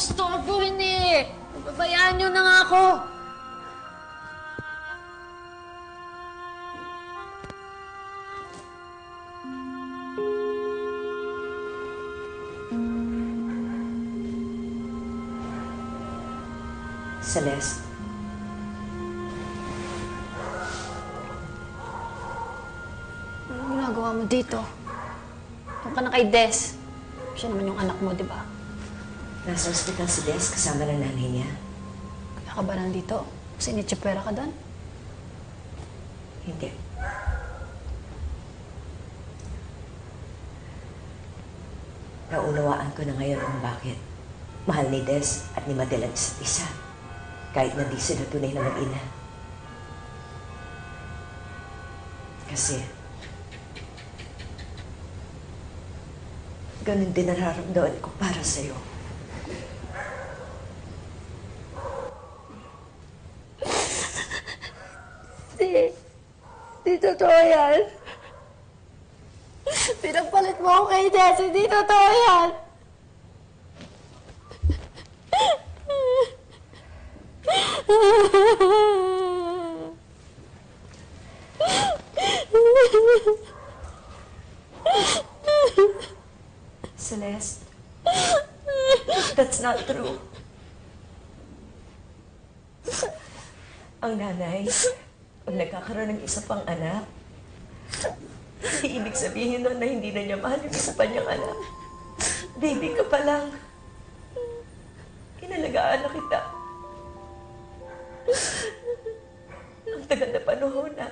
Istorbohin eh! Pabayaan niyo na nga ako! Celeste. Anong ginagawa mo dito? Doon ka na kay Des. Siya naman yung anak mo, di ba? Nasa ospital si Des kasama ng nanay niya. Kaya ka ba nandito? Sinitsipera ka doon? Hindi. Naunawaan ko na ngayon kung bakit mahal ni Des at ni Madel ang isa't isa. Kahit na di sila tunay na mag-ina. Kasi ganun din nararamdaman ko para sa'yo. Di totoo yan. Pinagpalit mo ako kay Des. Hindi totoo yan. Celeste, that's not true. Ang nanay, pag nagkakaroon ng isa pang anak, hindi ibig sabihin nun na hindi na niya mahal yung isa pa niyang anak. Baby ka pa lang. Inalagaan na kita. Ang tagal na panahon na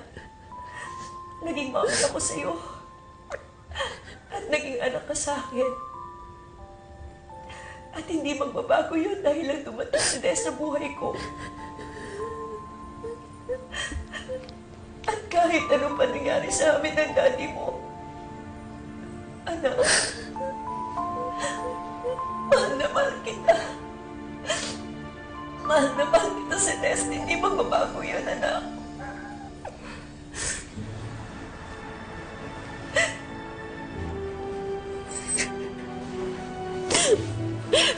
naging mami ako sa'yo. At naging anak ka sa akin. At hindi magbabago yun dahil lang dumating si Des sa buhay ko. At kahit ano pa nangyari sa amin ng daddy mo, anak, mahal na mahal kita. Mahal na mahal kita si Des. Hindi magbabago yun, anak.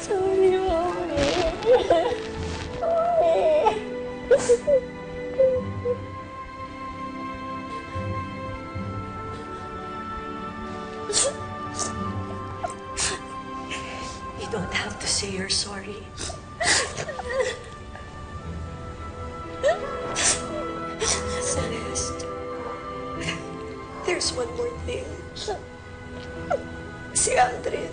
Sorry, Mommy. You don't have to say you're sorry. Celeste, there's one more thing. Si Aldrin.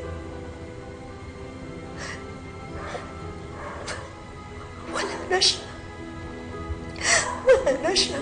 Wala na siya. Wala na siya.